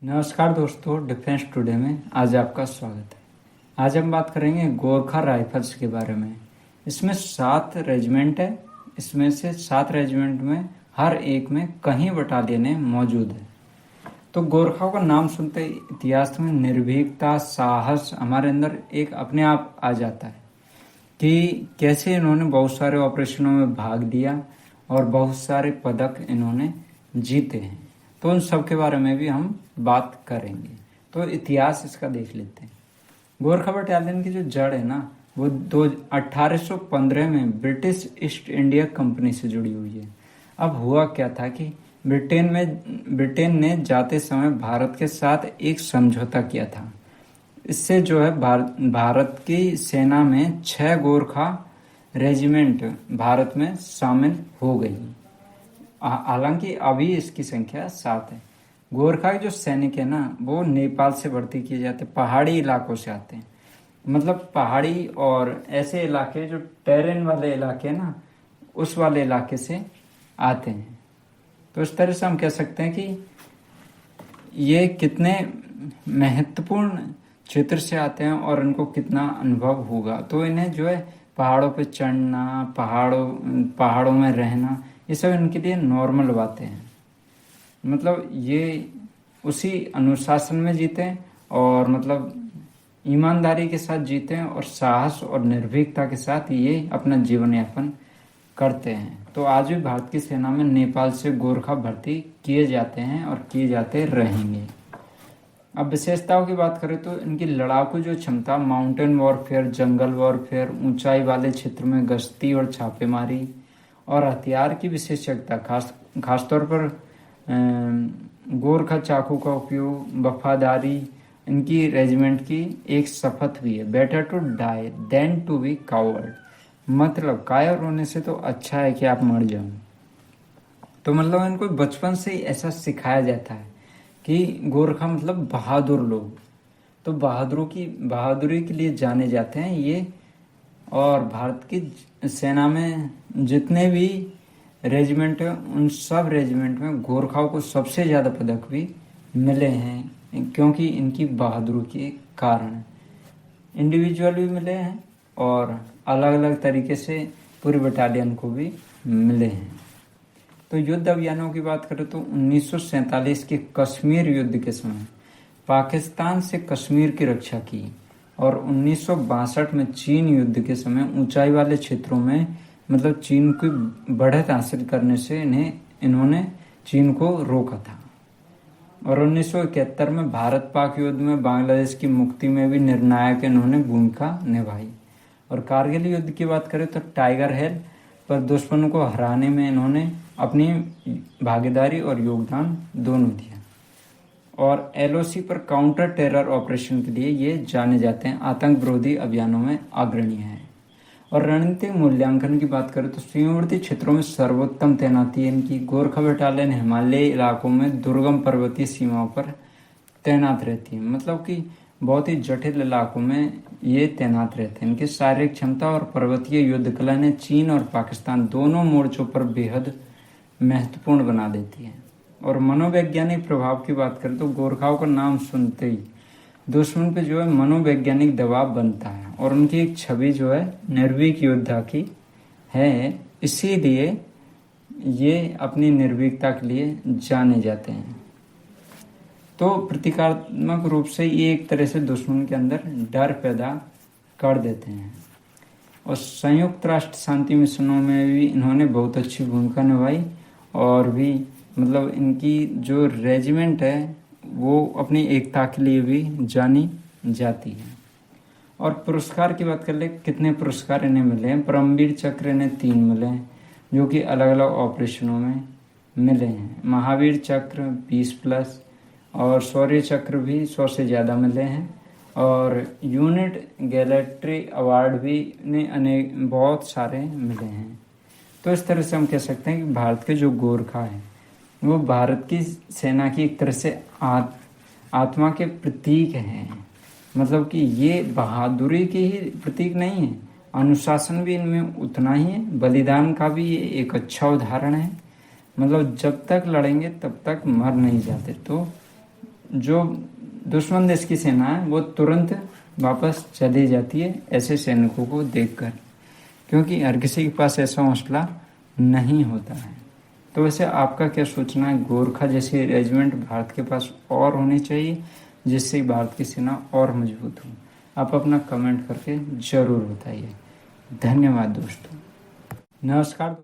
नमस्कार दोस्तों, defence today में आज आपका स्वागत है। आज हम बात करेंगे गोरखा राइफल्स के बारे में। इसमें 7 रेजिमेंट है। इसमें से 7 रेजिमेंट में हर एक में कई बटालियनें मौजूद है। तो गोरखाओं का नाम सुनते ही इतिहास में निर्भीकता, साहस हमारे अंदर एक अपने आप आ जाता है कि कैसे इन्होंने बहुत सारे ऑपरेशनों में भाग लिया और बहुत सारे पदक इन्होंने जीते हैं। तो उन सब के बारे में भी हम बात करेंगे। तो इतिहास इसका देख लेते हैं। गोरखा बटालियन की जो जड़ है ना, वो 1815 में ब्रिटिश ईस्ट इंडिया कंपनी से जुड़ी हुई है। अब हुआ क्या था कि ब्रिटेन ने जाते समय भारत के साथ एक समझौता किया था। इससे जो है भारत की सेना में 6 गोरखा रेजिमेंट भारत में शामिल हो गई। हालांकि अभी इसकी संख्या 7 है। गोरखा के जो सैनिक है ना, वो नेपाल से भर्ती किए जाते हैं, पहाड़ी इलाकों से आते हैं। मतलब पहाड़ी और ऐसे इलाके जो टेरेन वाले इलाके ना, उस वाले इलाके से आते हैं। तो इस तरह से हम कह सकते हैं कि ये कितने महत्वपूर्ण क्षेत्र से आते हैं और इनको कितना अनुभव होगा। तो इन्हें जो है पहाड़ों पे चढ़ना, पहाड़ों में रहना, ये सब इनके लिए नॉर्मल बातें हैं। मतलब ये उसी अनुशासन में जीते हैं और मतलब ईमानदारी के साथ जीते हैं और साहस और निर्भीकता के साथ ये अपना जीवन यापन करते हैं। तो आज भी भारत की सेना में नेपाल से गोरखा भर्ती किए जाते हैं और किए जाते रहेंगे। अब विशेषताओं की बात करें तो इनकी लड़ाकू जो क्षमता, माउंटेन वॉरफेयर, जंगल वॉरफेयर, ऊंचाई वाले क्षेत्र में गश्ती और छापेमारी, और हथियार की विशेषज्ञता, खासतौर पर गोरखा चाकू का उपयोग, वफादारी इनकी रेजिमेंट की एक शपथ भी है। Better to die than to be coward. मतलब कायर होने से तो अच्छा है कि आप मर जाओ। तो मतलब इनको बचपन से ही ऐसा सिखाया जाता है कि गोरखा मतलब बहादुर लोग। तो बहादुरी के लिए जाने जाते हैं ये। और भारत की सेना में जितने भी रेजिमेंट हैं, उन सब रेजिमेंट में गोरखाओं को सबसे ज़्यादा पदक भी मिले हैं, क्योंकि इनकी बहादुरी के कारण। इंडिविजुअल भी मिले हैं और अलग अलग तरीके से पूरे बटालियन को भी मिले हैं। तो युद्ध अभियानों की बात करें तो 1947 के कश्मीर युद्ध के समय पाकिस्तान से कश्मीर की रक्षा की, और 1962 में चीन युद्ध के समय ऊंचाई वाले क्षेत्रों में मतलब चीन की बढ़त हासिल करने से इन्होंने चीन को रोका था। और 1971 में भारत पाक युद्ध में बांग्लादेश की मुक्ति में भी निर्णायक इन्होंने भूमिका निभाई। और कारगिल युद्ध की बात करें तो टाइगर हिल पर दुश्मनों को हराने में इन्होंने अपनी भागीदारी और योगदान दोनों दिया। और एलओसी पर काउंटर टेरर ऑपरेशन के लिए ये जाने जाते हैं। आतंक विरोधी अभियानों में अग्रणी है। और रणनीतिक मूल्यांकन की बात करें तो सीमावर्ती क्षेत्रों में सर्वोत्तम तैनाती है इनकी। गोरखा बटालियन हिमालयी इलाकों में दुर्गम पर्वतीय सीमाओं पर तैनात रहती है। मतलब कि बहुत ही जटिल इलाकों में ये तैनात रहते हैं। इनकी शारीरिक क्षमता और पर्वतीय युद्ध कला ने चीन और पाकिस्तान दोनों मोर्चों पर बेहद महत्वपूर्ण बना देती है। और मनोवैज्ञानिक प्रभाव की बात करें तो गोरखाओं का नाम सुनते ही दुश्मन पे जो है मनोवैज्ञानिक दबाव बनता है और उनकी एक छवि जो है निर्भीक योद्धा की है। इसीलिए ये अपनी निर्भीकता के लिए जाने जाते हैं। तो प्रतीकात्मक रूप से ये एक तरह से दुश्मन के अंदर डर पैदा कर देते हैं। और संयुक्त राष्ट्र शांति मिशनों में भी इन्होंने बहुत अच्छी भूमिका निभाई। और भी मतलब इनकी जो रेजिमेंट है वो अपनी एकता के लिए भी जानी जाती है। और पुरस्कार की बात कर ले, कितने पुरस्कार इन्हें मिले हैं। परमवीर चक्र इन्हें 3 मिले हैं, जो कि अलग अलग ऑपरेशनों में मिले हैं। महावीर चक्र 20+, और शौर्य चक्र भी 100 से ज़्यादा मिले हैं। और यूनिट गैलेट्री अवार्ड भी इन्हें बहुत सारे मिले हैं। तो इस तरह से हम कह सकते हैं कि भारत के जो गोरखा है वो भारत की सेना की एक तरह से आत्मा के प्रतीक हैं। मतलब कि ये बहादुरी के ही प्रतीक नहीं है, अनुशासन भी इनमें उतना ही है, बलिदान का भी ये एक अच्छा उदाहरण है। मतलब जब तक लड़ेंगे तब तक मर नहीं जाते। तो जो दुश्मन देश की सेना है वो तुरंत वापस चली जाती है ऐसे सैनिकों को देखकर, क्योंकि हर किसी के पास ऐसा हौसला नहीं होता है। तो वैसे आपका क्या सोचना है, गोरखा जैसे रेजिमेंट भारत के पास और होने चाहिए जिससे भारत की सेना और मजबूत हो? आप अपना कमेंट करके ज़रूर बताइए। धन्यवाद दोस्तों। नमस्कार।